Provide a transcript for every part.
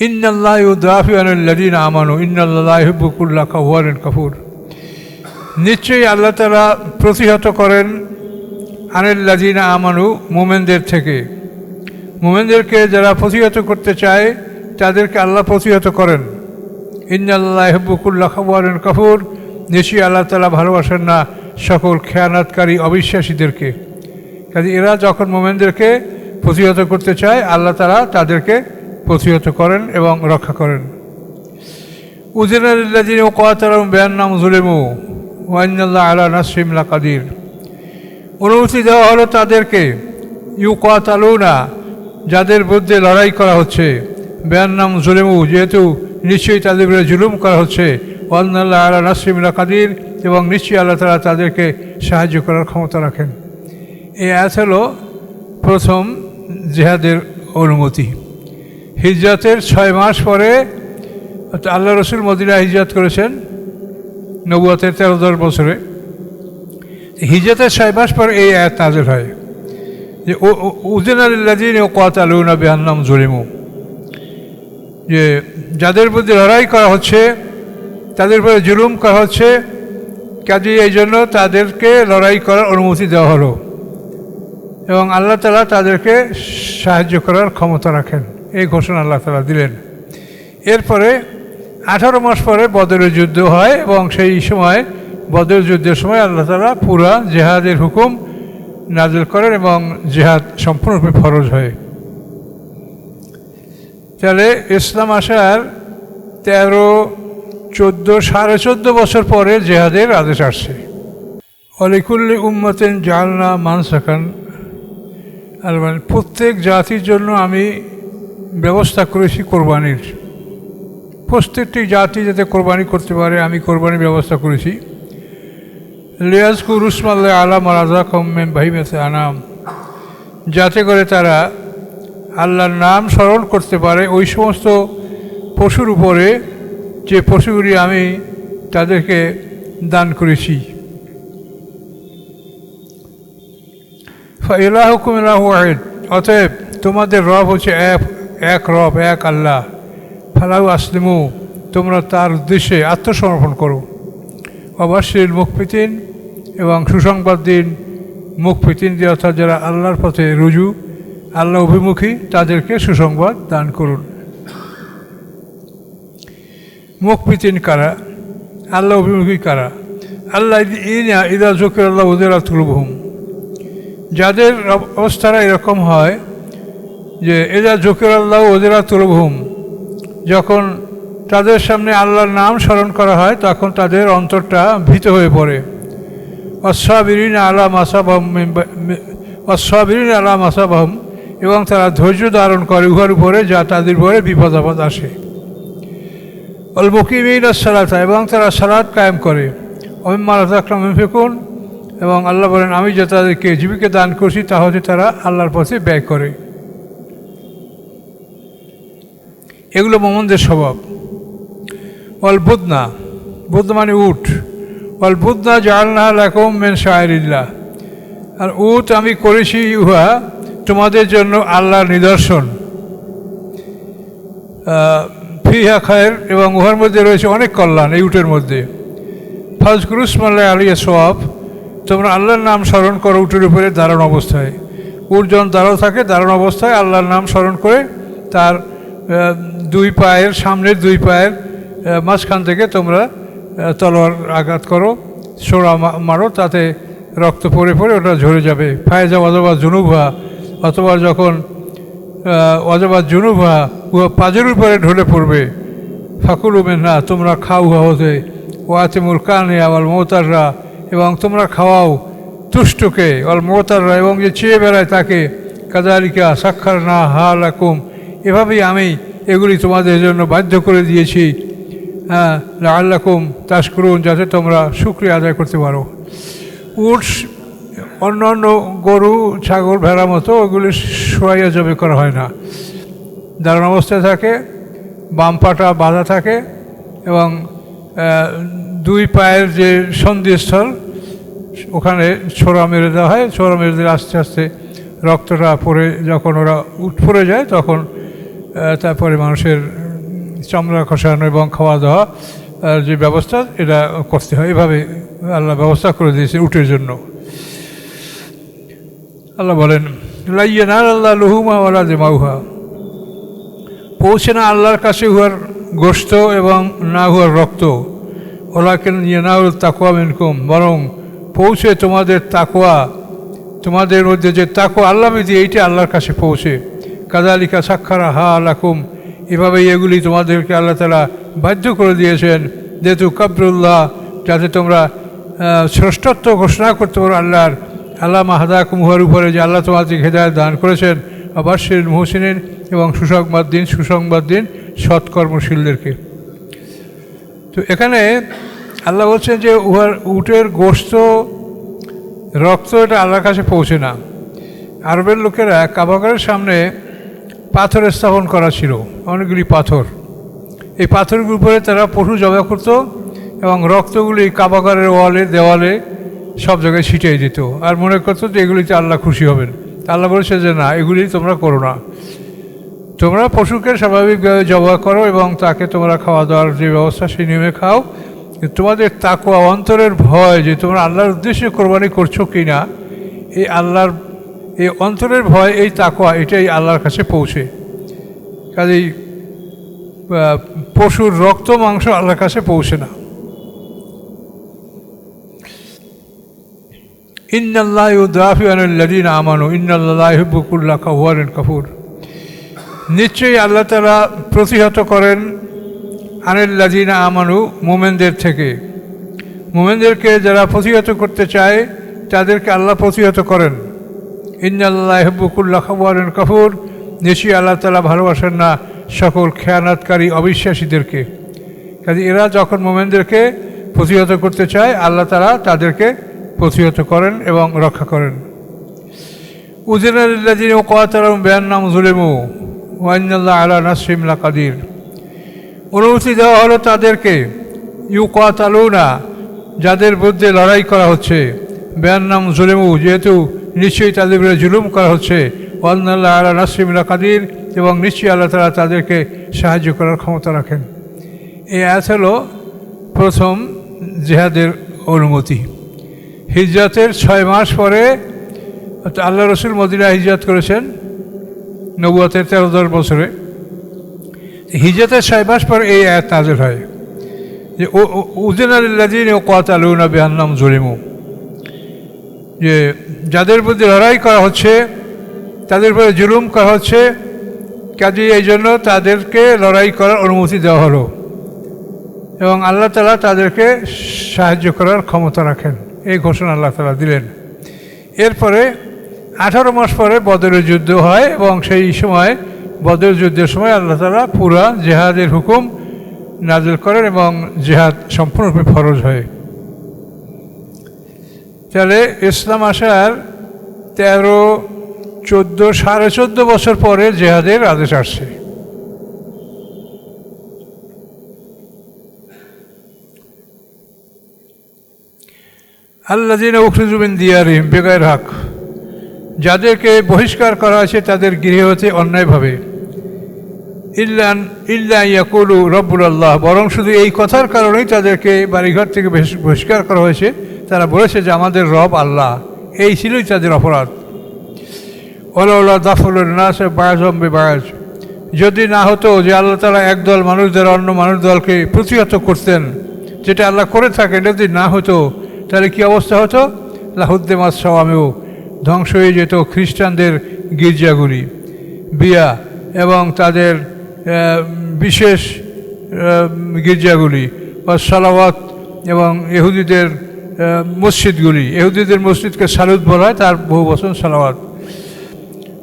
ইন্নাল্লাহা ইউদাফিউ আনিল্লাযীনা আমানু ইন্নাল্লাহা লা ইউহিব্বু কুল্লা খাওয়ারিন কাফুর। নিশ্চয়ই আল্লাহ তাআলা প্রতিহত করেন আনিল্লাযীনা আমানু, মুমিনদের থেকে। মুমিনদেরকে যারা প্রতিহত করতে চায় তাদেরকে আল্লাহ প্রতিহত করেন। ইন্নাল্লাহা লা ইউহিব্বু কুল্লা খাওয়ারিন কাফুর, নিশ্চয়ই আল্লাহ তাআলা ভালোবাসেন না সকল খেয়ানতকারী অবিশ্বাসীদেরকে। কাজে এরা যখন মুমিনদেরকে প্রতিহত করতে চায় আল্লাহ তাআলা তাদেরকে প্রতিহত করেন এবং রক্ষা করেন। উযিনা লিল্লাযীনা ইউকাতালুনা বিআন্নাহুম যুলিমু ওয়া ইন্নাল্লাহা আলা নাসরিহিম লাকাদির। অনুমতি দেওয়া হলো তাদেরকে, ইউকাতালুনা, যাদের বিরুদ্ধে লড়াই করা হচ্ছে, বিআন্নাহুম যুলিমু, যেহেতু নিশ্চয়ই তাদের বিরুদ্ধে জুলুম করা হচ্ছে, ওয়া ইন্নাল্লাহা আলা নাসরিহিম লাকাদির, এবং নিশ্চয়ই আল্লাহ তাআলা তাদেরকে সাহায্য করার ক্ষমতা রাখেন। এই আয়াত হলো প্রথম জিহাদের অনুমতি। হিজরতের 6 মাস পরে আল্লাহ রসুল মদিনা হিজরত করেছেন নবুয়তের 13-10 বছরে। হিজরতের 6 মাস পরে এই আয়াত নাযিল হয় যে উযিনা লিল্লাযীনা ইউকাতালুনা বিআন্নাহুম যুলিমু, যে যাদের প্রতি লড়াই করা হচ্ছে তাদের উপরে জুলুম করা হচ্ছে, কাজে এই জন্য তাদেরকে লড়াই করার অনুমতি দেওয়া হলো এবং আল্লাহ তাআলা তাদেরকে সাহায্য করার ক্ষমতা রাখেন, এই ঘোষণা আল্লাহ তাআলা দিলেন। এরপরে 18 মাস পরে বদরের যুদ্ধ হয় এবং সেই সময় বদরের যুদ্ধের সময় আল্লাহ তাআলা পুরা জিহাদের হুকুম নাযিল করেন এবং জিহাদ সম্পূর্ণরূপে ফরজ হয়। তাহলে ইসলাম আসার 13-14 বছর পরে জিহাদের আদেশ আসছে। ওয়ালিকুল্লি উম্মাতিন জাআলনা মানসাকান, আর মানে প্রত্যেক জাতির জন্য আমি ব্যবস্থা করেছি কোরবানির। প্রত্যেকটি জাতি যাতে কোরবানি করতে পারে আমি কোরবানির ব্যবস্থা করেছি। লিয়াজকুরু ইসমাল্লাহি আলা মা রাযাকাহুম মিন বাহিমাতিল আনাম, যাতে করে তারা আল্লাহর নাম স্মরণ করতে পারে ওই সমস্ত পশুর উপরে যে পশুগুলি আমি তাদেরকে দান করেছি। ফাইলাহুকুম ইলাহু ওয়াহিদ, অতএব তোমাদের রব হচ্ছে এক রব, এক আল্লাহ। ফালাহু আসলিমু, তোমরা তার উদ্দেশ্যে আত্মসমর্পণ করো। অবশ্যই মুখপিতিন, এবং সুসংবাদ দিন মুখপিতিন দিয়ে, অর্থাৎ যারা আল্লাহর পথে রুজু, আল্লাহ অভিমুখী, তাদেরকে সুসংবাদ দান করুন। মুখপিতিন কারা? আল্লাহ অভিমুখী কারা? আল্লাহ ইদা যুকিরাল্লাহু ওয়াজিলাত কুলুবুহুম, যাদের অবস্থাটা এরকম হয় যে ইদা যুকিরাল্লাহু ওয়াজিলাত কুলুবুহুম, যখন তাদের সামনে আল্লাহর নাম স্মরণ করা হয় তখন তাদের অন্তরটা ভীত হয়ে পড়ে। অসাবিরিনা আলা মাসাবাহম, এবং তারা ধৈর্য ধারণ করে উহার উপরে যা তাদের উপরে বিপদ আপদ আসে। অল মুকিমিনা সালাতা, এবং তারা সালাত কায়েম করে। অমিম্মা রাযাকনাহুম ইউনফিকুন, এবং আল্লাহ বলেন আমি যে তাদেরকে জীবিকা দান করছি তা হতে তারা আল্লাহর পথে ব্যয় করে। এগুলো মুমিনদের স্বভাব। ওয়াল বুদনা, বুদনা মানে উট। ওয়াল বুদনা জাআলনাহা লাকুম মিন শাআইরিল্লাহ, আর উট আমি করেছি উহা তোমাদের জন্য আল্লাহর নিদর্শন। ফিহা খায়র, এবং উহার মধ্যে রয়েছে অনেক কল্যাণ এই উটের মধ্যে। ফাজকুরু ইসমাল্লাহি আলাইহি সওয়াব, তোমরা আল্লাহর নাম স্মরণ করো উটের উপরে দাঁড়ানো অবস্থায়। উট যখন দাঁড়ানো থাকে দাঁড়ানো অবস্থায় আল্লাহর নাম স্মরণ করে তার 2 পায়ের সামনের 2 পায়ের মাঝখান থেকে তোমরা তলোয়ার আঘাত করো, ছোড়া মারো, তাতে রক্ত পড়ে পড়ে ওটা ঝরে যাবে। ফায়জা ওয়াজাবা জুনুবহা, অথবা যখন ওয়াজাবা জুনুবহা উহা পাজের উপরে ঢলে পড়বে। ফাকুলু মিনহা, তোমরা খাও উহা হতে। ওয়াতিমুল কানিয়া ওয়াল মুতাররা, এবং তোমরা খাওয়াও তুষ্টকে। ওয়াল মুতাররা, এবং যে চেয়ে বেড়ায় তাকে। কাযালিকা সাখখারনা হা লাকুম, এভাবেই আমি এগুলি তোমাদের জন্য বাধ্য করে দিয়েছি। হ্যাঁ, লাআল্লাকুম তাশকুরুন, যাতে তোমরা শুকরিয়া আদায় করতে পারো। উট অন্যান্য গরু ছাগল ভেড়া মতো ওগুলি শোয়াইয়া জবে করা হয় না, দাঁড়ানো অবস্থায় থাকে, বাম পাটা বাঁধা থাকে, এবং 2 পায়ের যে সন্ধিস্থল ওখানে ছোড়া মেরে দেওয়া হয়। ছোড়া মেরে দিলে আস্তে আস্তে রক্তটা পড়ে, যখন ওরা উঠ পড়ে যায় তখন তারপরে মানুষের চামড়া খসানো এবং খাওয়া দাওয়া যে ব্যবস্থা এটা করতে হয়। এভাবে আল্লাহ ব্যবস্থা করে দিয়েছে উটের জন্য। আল্লাহ বলেন লা ইয়ানালুল্লাহু লুহুমা ওয়ালা দিমাউহা, পৌঁছে না আল্লাহর কাছে উহার গোশত এবং না উহার রক্ত, ওয়ালাকিন ইয়ানালুত তাকওয়া মিনকুম, বরং পৌঁছে তোমাদের তাকওয়া, তোমাদের মধ্যে যে তাকওয়া আল্লাহ বিধি এইটা আল্লাহর কাছে পৌঁছে। কাযালিকা সাক্খারাহা লাকুম, এভাবেই এগুলি তোমাদেরকে আল্লাহ তাআলা বাধ্য করে দিয়েছেন, যেহেতু কাবরুল্লাহ, যাতে তোমরা শ্রেষ্ঠত্ব ঘোষণা করতে পারো আল্লাহর, আল্লাহ মাহাদাকুম, উহার উপরে যে আল্লাহ তোমাদেরকে হেদায়েত দান করেছেন, অবাশশিরিল মুহসিনিন, এবং সুসংবাদ দিন সৎকর্মশীলদেরকে। তো এখানে আল্লাহ বলছেন যে উহার উটের গোশত রক্ত এটা আল্লাহর কাছে পৌঁছে না। আরবের লোকেরা কাবাগরের সামনে পাথর স্থাপন করা ছিল, অনেকগুলি পাথর। এই পাথরগুলির উপরে তারা পশু জবাই করত এবং রক্তগুলি কাবাগরের দেওয়ালে সব জায়গায় ছিটিয়ে দিত, আর মনে করতো যে এগুলিতে আল্লাহ খুশি হবেন। আল্লাহ বলেছে যে না, এগুলি তোমরা করো না, তোমরা পশুকে স্বাভাবিকভাবে জবাই করো এবং তাকে তোমরা খাওয়া দাওয়ার যে ব্যবস্থা সেই নিয়মে খাও। তোমাদের তাকওয়া, অন্তরের ভয়, যে তোমরা আল্লাহর উদ্দেশ্যে কোরবানি করছো কি না, এই অন্তরের ভয়, এই তাকওয়া, এটাই আল্লাহর কাছে পৌঁছে। কাজেই পশুর রক্ত মাংস আল্লাহর কাছে পৌঁছে না। ইন্নাল্লাহা ইউদাফি আনিল্লাযীনা আমানু ইন্নাল্লাহা লা ইউহিব্বু কুল্লা খাওয়ারিন কাফুর, নিশ্চয়ই আল্লাহ তাআলা প্রতিহত করেন আনিল্লাযীনা আমানু, মুমিনদের থেকে। মুমিনদেরকে যারা প্রতিহত করতে চায় তাদেরকে আল্লাহ প্রতিহত করেন। ইন্নাল্লাহা লা ইউহিব্বু কুল্লা খাওয়ারিন কাফুর, নিশ্চয়ই আল্লাহ তাআলা ভালোবাসেন না সকল খেয়ানতকারী অবিশ্বাসীদেরকে। কাজে এরা যখন মুমিনদেরকে প্রতিহত করতে চায় আল্লাহ তাআলা তাদেরকে প্রতিহত করেন এবং রক্ষা করেন। উযিনা লিল্লাযীনা ক্বাতালুহুম বিআন্নাহুম যুলিমু ওয়া ইন্নাল্লাহা আলা নাসরিহিম লাকাদির, অনুমতি দেওয়া হলো তাদেরকে, ইউকাতালুনা, যাদের বিরুদ্ধে লড়াই করা হচ্ছে, বিআন্নাহুম যুলিমু, যেহেতু নিশ্চয়ই তাদের বিরুদ্ধে জুলুম করা হচ্ছে, ওয়া ইন্নাল্লাহা আলা নাসরিহিম লাকাদির, এবং নিশ্চয়ই আল্লাহ তাআলা তাদেরকে সাহায্য করার ক্ষমতা রাখেন। এই আয়াত হলো প্রথম জিহাদের অনুমতি। হিজরতের 6 মাস পরে আল্লাহ রসুল মদিনা হিজরত করেছেন, নবুয়তের 13-10 বছরে। হিজরতের 6 মাস পরে এই আয়াত নাযিল হয় যে উযিনা লিল্লাযীনা ক্বাতালুনা বিআন্নাহুম যুলিমু, যে যাদের প্রতি লড়াই করা হচ্ছে তাদের উপরে জুলুম করা হচ্ছে, কাজে এই জন্য তাদেরকে লড়াই করার অনুমতি দেওয়া হলো এবং আল্লাহ তাআলা তাদেরকে সাহায্য করার ক্ষমতা রাখেন, এই ঘোষণা আল্লাহ তাআলা দিলেন। এরপরে 18 মাস পরে বদরের যুদ্ধ হয় এবং সেই সময় বদরের যুদ্ধের সময় আল্লাহ তাআলা পুরা জিহাদের হুকুম নাযিল করেন এবং জিহাদ সম্পূর্ণরূপে ফরজ হয়। তাহলে ইসলাম আসার 13-14 বছর পরে জিহাদের আদেশ আসছে। আল্লাযীনা উখরিজু মিন দিয়ারিহিম বিগাইরি হক, যাদেরকে বহিষ্কার করা হয়েছে তাদের গৃহ হতে অন্যায়ভাবে, ইল্লা ইয়াকুলু রব্বুনাল্লাহ, বরং শুধু এই কথার কারণেই তাদেরকে বাড়িঘর থেকে বহিষ্কার করা হয়েছে, তারা বলেছে যে আমাদের রব আল্লাহ, এই ছিলই তাদের অপরাধ। ওয়ালাউলা দাফুলুন নাস বা'যুহুম বিবা'য, যদি না হতো যে আল্লাহ তাআলা একদল মানুষ দ্বারা অন্য মানুষ দলকে প্রতিহত করতেন, যেটা আল্লাহ করে থাকেন, যদি না হতো তাহলে কী অবস্থা হতো? লাহুদ্দিমাস সাওয়ামিউ, ধ্বংস হয়ে যেত খ্রিস্টানদের গির্জাগুলি, বিয়া এবং তাদের বিশেষ গির্জাগুলি, বা সালাওয়াত এবং ইহুদিদের মসজিদগুলি, ইহুদিদের মসজিদকে সালুত বলা হয়, তার বহু বচন সালাওয়াত,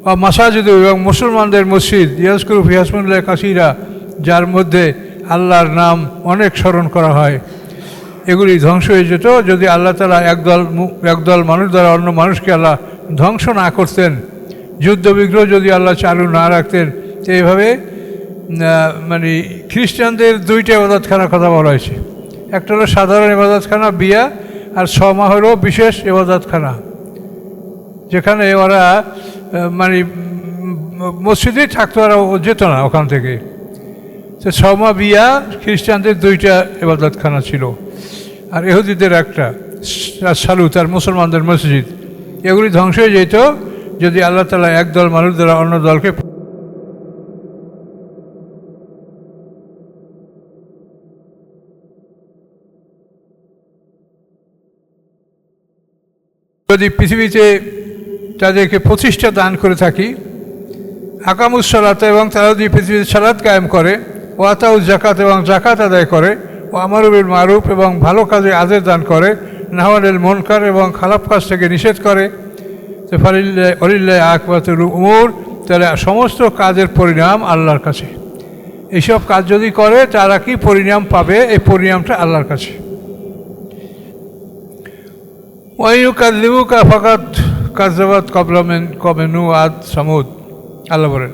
বা মাসাজিদ এবং মুসলমানদের মসজিদ ইয়াজকুরু ফিহা ইসমাল্লাহি কাসীরা, যার মধ্যে আল্লাহর নাম অনেক স্মরণ করা হয়, এগুলি ধ্বংস হয়ে যেত যদি আল্লাহ তাআলা একদল মানুষ দ্বারা অন্য মানুষকে আল্লাহ ধ্বংস না করতেন, যুদ্ধ বিগ্রহ যদি আল্লাহ চালু না রাখতেন। তো এইভাবে মানে খ্রিস্টানদের 2টা ইবাদতখানার কথা বলা হয়েছে, একটা হলো সাধারণ ইবাদতখানা বিয়া, আর 6 মাহ হলো বিশেষ ইবাদতখানা, যেখানে ওরা মানে মসজিদেই থাকতো, ওরা যেত না ওখান থেকে। তো তো সমা বিয়া খ্রিস্টানদের 2টা ইবাদতখানা ছিল, আর ইহুদিদের একটা, সালুত আর মুসলমানদের মসজিদ। এগুলি ধ্বংস হয়ে যেত যদি আল্লাহ তাআলা একদল মানুষ দ্বারা অন্য দলকে যদি পৃথিবীতে তাদেরকে প্রতিষ্ঠা দান করে থাকি, আকামুস সালাত, এবং তারা যদি পৃথিবীতে সালাত কায়েম করে, ও আতাউজ জাকাত, এবং জাকাত আদায় করে, ও আমারু বিল মারুফ, এবং ভালো কাজে আদেশ দান করে, নাহওয়ানিল মুনকার, এবং খারাপ কাজ থেকে নিষেধ করে, তো ফালিল্লাহি আকিবাতুল উমুর, তাহলে সমস্ত কাজের পরিণাম আল্লাহর কাছে। এইসব কাজ যদি করে তারা কি পরিণাম পাবে? এই পরিণামটা আল্লাহর কাছে। ওয়াইয়ুকাযযিবুকা ফাকাদ কাযযাবাত কওমে নূহ আদ সামুদ। আল্লাহ বলেন,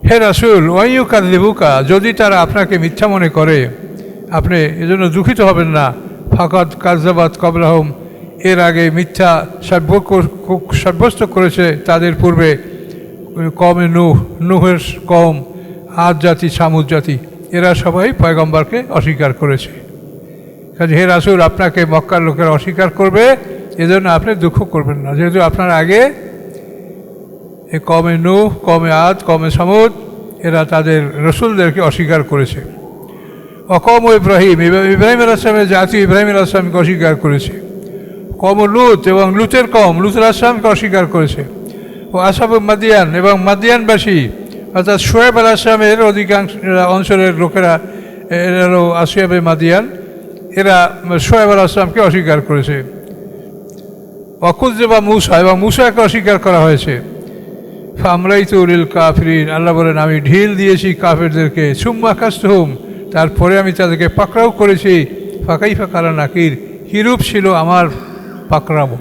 হে রাসূল, ওয়াইয়ুকাযযিবুকা, যদি তারা আপনাকে মিথ্যা মনে করে, আপনি এজন্য দুঃখিত হবেন না। ফাকাদ কাযযাবাত কবলাহুম, এর আগে মিথ্যা সাব্যস্ত করেছে তাদের পূর্বে কওমে নূহ, নূহের কওম, আদ জাতি, সামুদ জাতি, এরা সবাই পয়গম্বরকে অস্বীকার করেছে। কাজে হে রাসূল, আপনাকে মক্কার লোকেরা অস্বীকার করবে, এজন্য আপনি দুঃখ করবেন না, যেহেতু আপনার আগে এই কওমে নূহ, কওমে আদ, কওমে সামুদ, এরা তাদের রসুলদেরকে অস্বীকার করেছে। কওম ইব্রাহিম, ইব্রাহিম আলাইহিস সালামের জাতি ইব্রাহিম আলাইহিস সালামকে অস্বীকার করেছে। কওম লূত, এবং লূতের কওম লূত আলাইহিস সালামকে অস্বীকার করেছে। ও আসহাবু মাদিয়ান, এবং মাদিয়ানবাসী, অর্থাৎ শুআয়ব আলাইহিস সালামের অধিকাংশ অঞ্চলের লোকেরা, এরাও আসহাবে মাদিয়ান, এরা শুআয়ব আলাইহিস সালামকে অস্বীকার করেছে। ওয়াকুযযিবা মূসা, এবং মূসাকে অস্বীকার করা হয়েছে। ফামলাইতু লিল কাফিরিন, আল্লাহ বলেন, আমি ঢিল দিয়েছি কাফেরদেরকে। সুম্মা কাসতুহুম, তারপরে আমি তাদেরকে পাকড়াও করেছি। ফাকাইফা কানা নাকির, কিরূপ ছিল আমার পাকড়াও।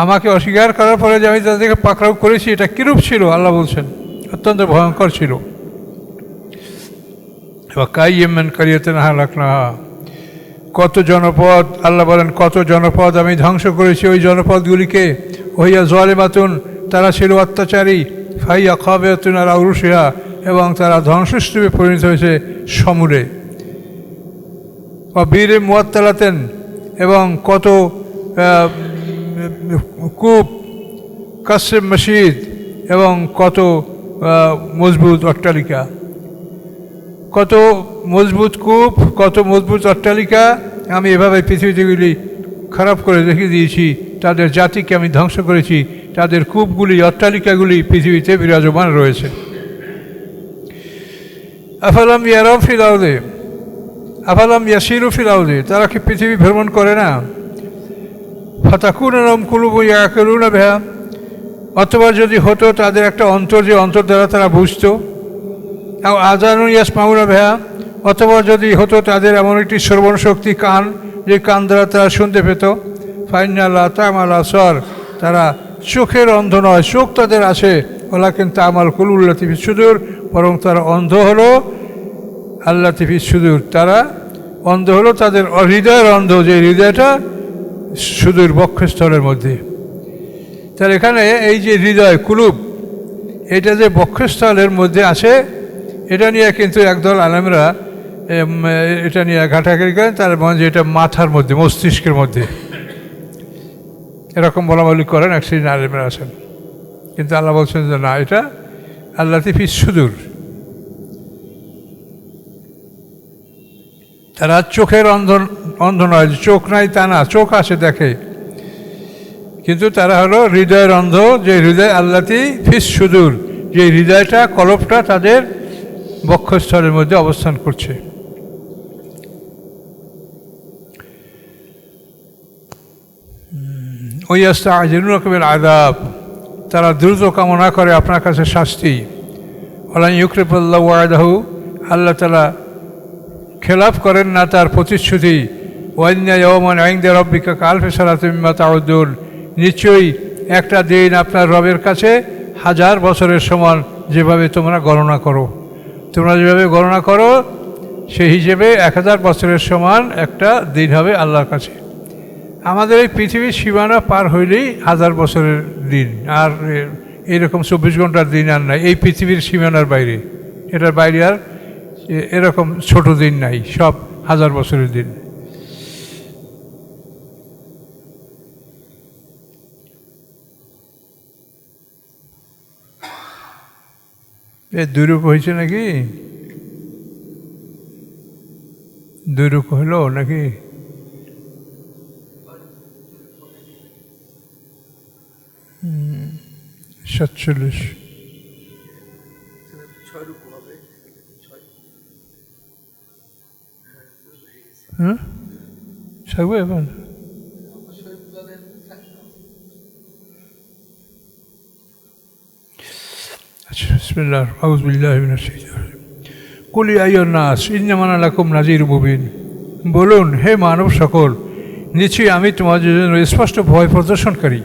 আমাকে অস্বীকার করার পরে যে আমি তাদেরকে পাকড়াও করেছি, এটা কিরূপ ছিল? আল্লাহ বলছেন, অত্যন্ত ভয়ঙ্কর ছিল। ওয়াকাইয়্যিম মিন কারিয়াতিন আহলাকনাহা, কত জনপদ, আল্লাহ বলেন, কত জনপদ আমি ধ্বংস করেছি। ওই জনপদগুলিকে, ওহিয়া যালিমাতুন, তারা ছিল অত্যাচারী, ফাহিয়া খাবিয়াতুন আলা উরুশিহা, এবং তারা ধ্বংসস্তূপে পরিণত হয়েছে সমূলে। বীরে মুয়াত্তালাতেন, এবং কত কূপ, কাসেম মসজিদ, এবং কত মজবুত অট্টালিকা, কত মজবুত কূপ, কত মজবুত অট্টালিকা আমি এভাবে পৃথিবীগুলি খারাপ করে রেখে দিয়েছি। তাদের জাতিকে আমি ধ্বংস করেছি, তাদের কূপগুলি, অট্টালিকাগুলি পৃথিবীতে বিরাজমান রয়েছে। আফালাম ইয়ারাউ ফিল আরদি, আফালাম ইয়াসিরু ফিল আরদি, তারা কি পৃথিবী ভ্রমণ করে না? ফাতাকুনা লাহুম কুলুবুন ইয়াকিলুনা বিহা, অথবা যদি হতো তাদের একটা অন্তর, যে অন্তর দ্বারা তারা বুঝতো। আযানুন ইয়াসমাউনা বিহা, অথবা যদি হতো তাদের এমন একটি শ্রবণ শক্তি, কান, যে কান দ্বারা তারা শুনতে পেত। ফাইন্না লা তা'মাল আবসার, তারা চোখের অন্ধ নয়, চোখ তাদের আছে। ওয়ালাকিন তা'মাল কুলুবুল লাতী ফিস সুদূর, বরং তারা অন্ধ হলো আল্লাতী ফিস সুদূর, তারা অন্ধ হলো তাদের হৃদয়ের অন্ধ, যে হৃদয়টা সুদূর বক্ষস্থলের মধ্যে। তাহলে এখানে এই যে হৃদয়, কুলুব, এটা যে বক্ষস্থলের মধ্যে আছে, এটা নিয়ে কিন্তু একদল আলেমরা এটা নিয়ে ঘাটাঘাটি করেন। তার মানে এটা মাথার মধ্যে, মস্তিষ্কের মধ্যে, এরকম বলাবলি করেন এক শ্রেণীর আলেমরা আছেন। কিন্তু আল্লাহ বলছেন যে না, এটা আল্লাতী ফিস সুদূর। তারা চোখের অন্ধ নয়, চোখ নাই তা না, চোখ আছে, দেখে, কিন্তু তারা হলো হৃদয়ের অন্ধ, যে হৃদয় আল্লাতী ফিস সুদূর, যে হৃদয়টা, কলবটা তাদের বক্ষস্থলের মধ্যে অবস্থান করছে। ওয়াস্তা'জিলুনাকা বিল আযাব, তারা দ্রুত কামনা করে আপনার কাছে শাস্তি। ওয়ালান ইউখলিফাল্লাহু ওয়া'দাহু, আল্লাহ তাআলা খেলাফ করেন না তার প্রতিশ্রুতি। ওয়া ইন্না ইয়াওমান 'ইনদা রাব্বিকা কাআলফি সানাতিন মিম্মা তা'উদ্দুন, নিশ্চয়ই একটা দিন আপনার রবের কাছে 1000 বছরের সমান, যেভাবে তোমরা গণনা করো। তোমরা যেভাবে গণনা করো সেই হিসেবে 1000 বছরের সমান একটা দিন হবে আল্লাহর কাছে। আমাদের এই পৃথিবীর সীমানা পার হইলেই 1000 বছরের দিন, আর এরকম 24 ঘন্টার দিন আর নাই। এই পৃথিবীর সীমানার বাইরে, এটার বাইরে আর এরকম ছোট দিন নাই, সব 1000 বছরের দিন। এ 2 রুকু হয়েছে নাকি? 2 রুকু হলো নাকি? হুম, 47। হ্যাঁ, থাকবে এখন। আচ্ছা, বিসমিল্লাহ, আউযু বিল্লাহি মিনাশ শাইতানির রাজিম। কুল ইয়া আইয়ুহান নাস ইন্নামা আনা লাকুম নাযীরুম মুবিন। বলুন, হে মানব সকল, নিশ্চয়ই আমি তোমাদের জন্য স্পষ্ট ভয় প্রদর্শনকারী।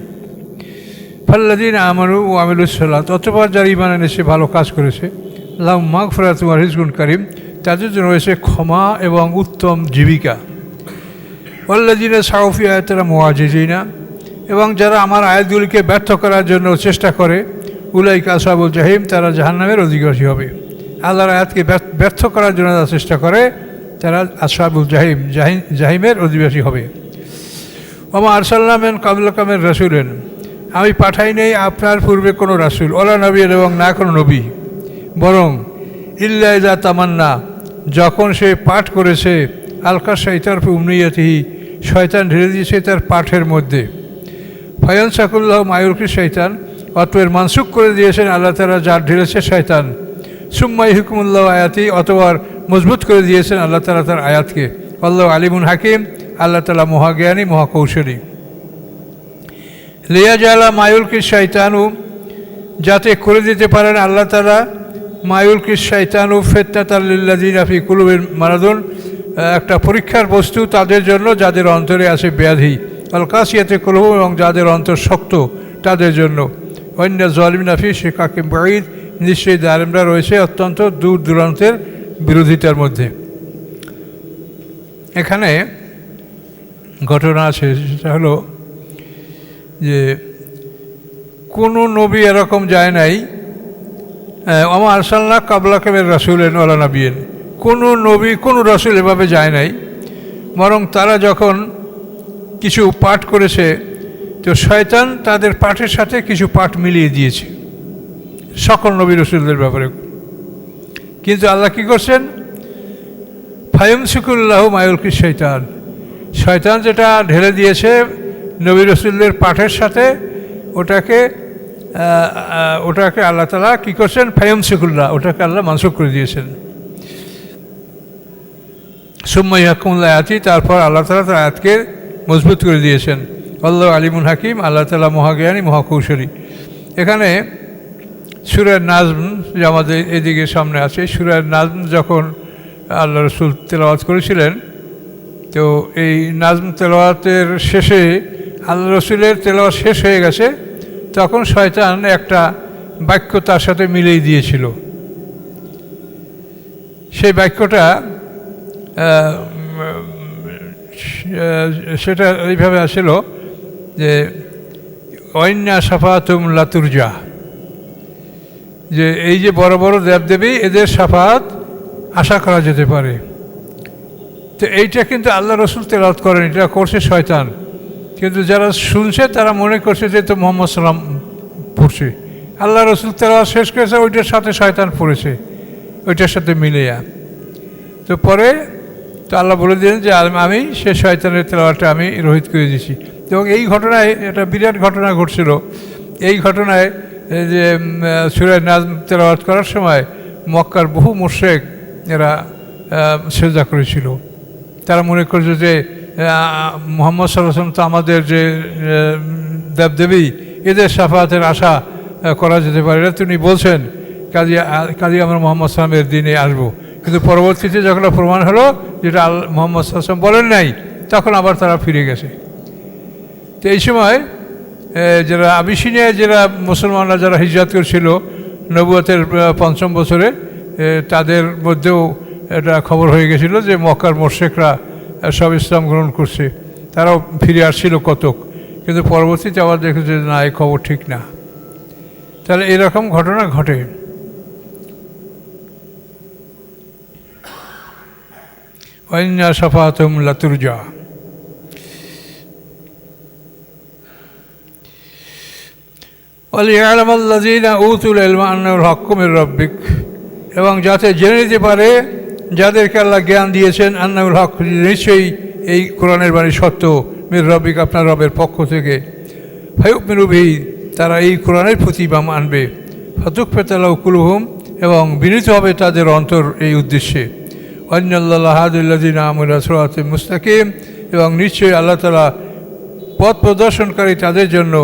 ফাল্লাযীনা আমানু ওয়া আমিলুস সালাত, অতঃপর যারা ঈমান এনেছে, ভালো কাজ করেছে, লাহুম মাগফিরাতুন ওয়া রিজকুন কারীম, তাদের জন্য রয়েছে ক্ষমা এবং উত্তম জীবিকা। ওয়াল্লাযীনা সাউ ফি আয়াতিনা মুআজিজিনা, এবং যারা আমার আয়াতগুলিকে ব্যর্থ করার জন্য চেষ্টা করে, উলাইকা আসহাবুল জাহিম, তারা জাহান্নামের অধিবাসী হবে। আল্লাহর আয়াতকে ব্যর্থ করার জন্য যারা চেষ্টা করে, তারা আসহাবুল জাহিম, জাহিমের অধিবাসী হবে। ওমা আরসালনা মিন ক্বাবলিকা মির রাসূলিন, আমি পাঠাই নেই আপনার পূর্বে কোনো রাসূল, ওয়ালা নবিয়্যিন, এবং না কোনো নবী, বরং ইল্লা ইযা তামান্না, যখন সে পাঠ করেছে, আলকা শাইতান ফি উমনিয়াতিহি, শয়তান ঢেলে দিয়েছে তার পাঠের মধ্যে। ফায়ানসাকুল্লাহু মা ইউলকি শাইতান, অতএব মানসুখ করে দিয়েছেন আল্লাহ তাআলা যা ঢেলেছে শয়তান। সুম্মা ইহকুমুল্লাহু আয়াতি, অতঃপর মজবুত করে দিয়েছেন আল্লাহ তাআলা তার আয়াতকে। আল্লাহু আলিমুন হাকিম, আল্লাহ তাআলা মহাজ্ঞানী, মহাকৌশলী। লিয়াজালা মা ইউলকি শাইতানু, যাতে করে দিতে পারেন আল্লাহ তাআলা মা ইউলকি শাইতানু ফিতনাতাল লিল্লাযীনা ফি কুলুবিহিম মারাদুন, একটা পরীক্ষার বস্তু তাদের জন্য যাদের অন্তরে আছে ব্যাধি। আল কাসিয়াতি কুলুবুহুম, এবং যাদের অন্তর শক্ত তাদের জন্য। ওয়াইন্না যালিমিনা ফি শিকাকিন বাঈদ, নিশ্চয়ই জালিমরা রয়েছে অত্যন্ত দূর দূরান্তের বিরোধিতার মধ্যে। এখানে ঘটনা আছে, সেটা হলো যে কোনো নবী এরকম যায় নাই, ওমা আরসালনা ক্বাবলাকা মির রাসূলিন ওয়ালা নাবিয়্যিন, কোনো নবী কোনো রাসূল এভাবে যায় নাই। বরং তারা যখন কিছু পাঠ করেছে, তো শয়তান তাদের পাঠের সাথে কিছু পাঠ মিলিয়ে দিয়েছে সকল নবী রাসূলদের ব্যাপারে। কিন্তু আল্লাহ কী করছেন? ফায়ামসিকুল্লাহু মা ইউলকি শাইতান, শয়তান যেটা ঢেলে দিয়েছে নবী রাসূলদের পাঠের সাথে, ওটাকে আল্লাহ তাআলা কী করছেন? ফায়ামসিকুল্লাহ, ওটাকে আল্লাহ মানসুখ করে দিয়েছেন। সুম্মা ইয়াহকুমুল আয়াতি, তারপর আল্লাহ তাআলা তার আয়াতকে মজবুত করে দিয়েছেন। আল্লাহু আলিমুন হাকিম, আল্লাহ তাআলা মহাজ্ঞানী, মহাকৌশলী। এখানে সূরা নাজম, যে আমাদের এদিকে সামনে আছে, সূরা নাজম যখন আল্লাহ রাসূল তেলাওয়াত করেছিলেন, তো এই নাজম তেলাওয়াতের শেষে আল্লাহ রাসূলের তেলাওয়াত শেষ হয়ে গেছে, তখন শয়তান একটা বাক্য তার সাথে মিলিয়ে দিয়েছিল। সেই বাক্যটা সেটা এইভাবে আসছিল যে ওয়াইন্না শাফাআতুহুম লা তুরজা, যে এই যে বড় বড় দেবদেবী, এদের শাফাত আশা করা যেতে পারে। তো এইটা কিন্তু আল্লাহ রাসূল তেলাওয়াত করেন, এটা করছে শয়তান। কিন্তু যারা শুনছে তারা মনে করছে যে তো মুহাম্মদ সাল্লাম পড়ছে। আল্লাহ রাসূল তেলাওয়াত শেষ করেছে, ওইটার সাথে শয়তান পড়েছে, ওইটার সাথে মিলিয়া। তো পরে তো আল্লাহ বলে দিলেন যে আমি সে শয়তানের তেলাওয়াতটা আমি রহিত করে দিয়েছি। এবং এই ঘটনায় একটা বিরাট ঘটনা ঘটছিল। এই ঘটনায় যে সূরা নাজম তেলাওয়াত করার সময় মক্কার বহু মুশরিক এরা সেজদা করেছিল। তারা মনে করছে যে মুহাম্মদ সাল্লাল্লাহু আলাইহি ওয়াসাল্লাম তো আমাদের যে দেবদেবী, এদের শাফাতের আশা করা যেতে পারে না। তিনি বলছেন কাজী আমরা মুহাম্মদ সাল্লামের দিনে আসবো। কিন্তু পরবর্তীতে যখন প্রমাণ হলো যেটা মুহাম্মদ সাল্লাল্লাহু আলাইহি ওয়াসাল্লাম বলেন নাই, তখন আবার তারা ফিরে গেছে। তো এই সময় যারা আবিসিনিয়ায় যারা মুসলমানরা যারা হিজরত করেছিল নবুয়তের ৫ম বছরে, তাদের মধ্যেও এটা খবর হয়ে গেছিলো যে মক্কার মুশরিকরা সব ইসলাম গ্রহণ করছে, তারাও ফিরে আসছিল কতক। কিন্তু পরবর্তীতে আবার দেখেছে না, এই খবর ঠিক না। তাহলে এরকম ঘটনা ঘটে। ওয়া ইন্না শাফাআতুহুম লাতুরজা। ওয়ালিয়ালামাল্লাযীনা উতুল ইলমা আন্নাহুল হাক্কু মির রাব্বিক, এবং যাতে জেনে নিতে পারে যাদেরকে আল্লাহ জ্ঞান দিয়েছেন, আন্নাহুল হক, নিশ্চয়ই এই কোরআনের বাণী সত্য, মির রাব্বিক, আপনার রবের পক্ষ থেকে। ফায়ুমিনু বিহি, তারা এই কোরআনের প্রতি ইমান আনবে। ফাতুকফিতা লাহু কুলুহুম, এবং বিনীত হবে তাদের অন্তর এই উদ্দেশ্যে। ওয়ান্নাল্লাহা হাদিল্লাযীনা আমানু ইলা সিরাতিম মুস্তাকিম, এবং নিশ্চয়ই আল্লাহ তাআলা পথ প্রদর্শনকারী তাদের জন্য,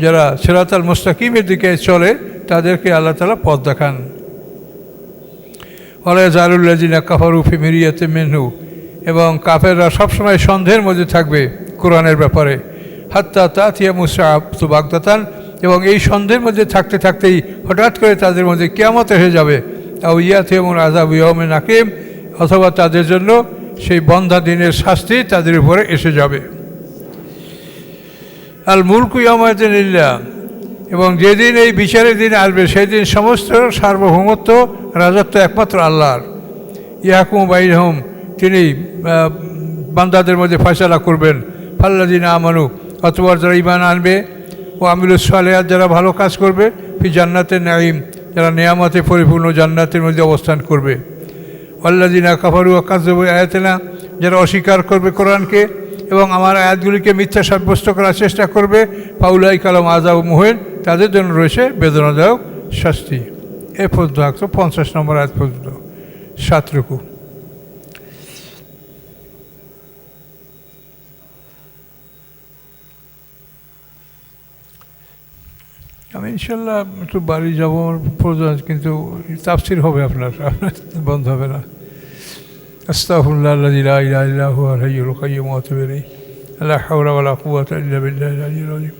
যারা সিরাতাল মুস্তাকিমের দিকে চলে তাদেরকে আল্লাহ তাআলা পথ দেখান। ওয়ালা ইয়াজালুল্লাযীনা কাফারু ফি মিরিয়াতিম মিনহু, এবং কাফেররা সবসময় সন্দেহের মধ্যে থাকবে কোরআনের ব্যাপারে। হাত্তা তাতিয়াহুমুস সাআতু বাগতাতান, এবং এই সন্দেহের মধ্যে থাকতে থাকতেই হঠাৎ করে তাদের মধ্যে কিয়ামত এসে যাবে। আও ইয়াতিয়াহুমুল আযাবু ইয়াওমিন আকিম, অথবা তাদের জন্য সেই বন্ধা দিনের শাস্তি তাদের উপরে এসে যাবে। আল মুলকু ইয়াওমাইযিন লিল্লাহ, এবং যেদিন এই বিচারের দিন আসবে সেদিন সমস্ত সার্বভৌমত্ব, রাজত্ব একমাত্র আল্লাহর। ইয়াহকুমু বাইনহুম, তিনি বান্দাদের মধ্যে ফয়সালা করবেন। ফাল্লাযীনা আমানু, অতঃপর যারা ঈমান আনবে, ও আমিলুস সালিহাত, যারা ভালো কাজ করবে, ফি জান্নাতিন নাঈম, যারা নিয়ামতে পরিপূর্ণ জান্নাতের মধ্যে অবস্থান করবে। ওয়াল্লাযীনা কাফারু ওয়া কাযযাবু বিআয়াতিনা, যারা অস্বীকার করবে কোরআনকে এবং আমার আয়াতগুলিকে মিথ্যা সাব্যস্ত করার চেষ্টা করবে, ফাউলাইকা লাহুম আযাবুম মুহিন, তাদের জন্য রয়েছে বেদনাদায়ক শাস্তি। এ পর্যন্ত 150 নম্বর আয়াত পর্যন্ত 7 রুকু। আমি ইনশাল্লাহ একটু বাড়ি যাব প্রয়োজন, কিন্তু তাফসির হবে আপনার বন্ধ হবে না। আস্তাগফিরুল্লাহাল্লাযী লা ইলাহা ইল্লা হুয়াল হাইয়ুল কাইয়্যুম ওয়া আতুবু ইলাইহি। লা হাওলা ওয়া লা কুওয়াতা ইল্লা বিল্লাহিল আলিয়্যিল আযীম।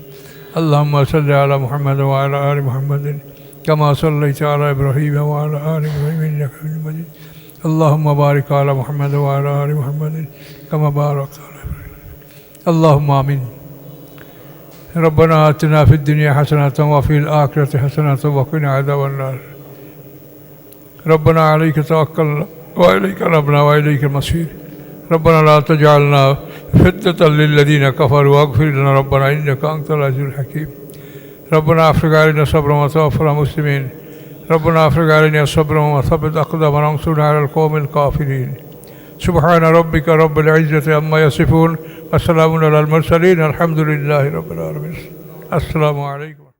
আল্লাহুম্মা সাল্লি আলা মুহাম্মাদ ওয়া আলা আলি মুহাম্মাদিন কামা সাল্লাইতা আলা ইব্রাহিম ওয়া আলা আলি ইব্রাহিম ইন্নাকা হামিদুম মাজিদ। আল্লাহুম্মা বারিক আলা মুহাম্মাদ ওয়া আলা আলি মুহাম্মাদিন কামা বারাকতা আলা ইব্রাহিম। আল্লাহুম্মা আমিন। ربنا آتنا في الدنيا حسنة وفي الآخرة حسنة وقنا عذاب النار. ربنا عليك توكلنا وإليك أنبنا وإليك المصير. ربنا لا تجعلنا فتنة للذين كفروا واغفر لنا ربنا إنك أنت العزيز الحكيم. ربنا أفرغ علينا صبرا وتوفنا مسلمين. ربنا أفرغ علينا صبرا وثبت أقدامنا وانصرنا على القوم الكافرين. سبحان ربك رب العزة عما يصفون وسلام على المرسلين الحمد لله رب العالمين. السلام عليكم.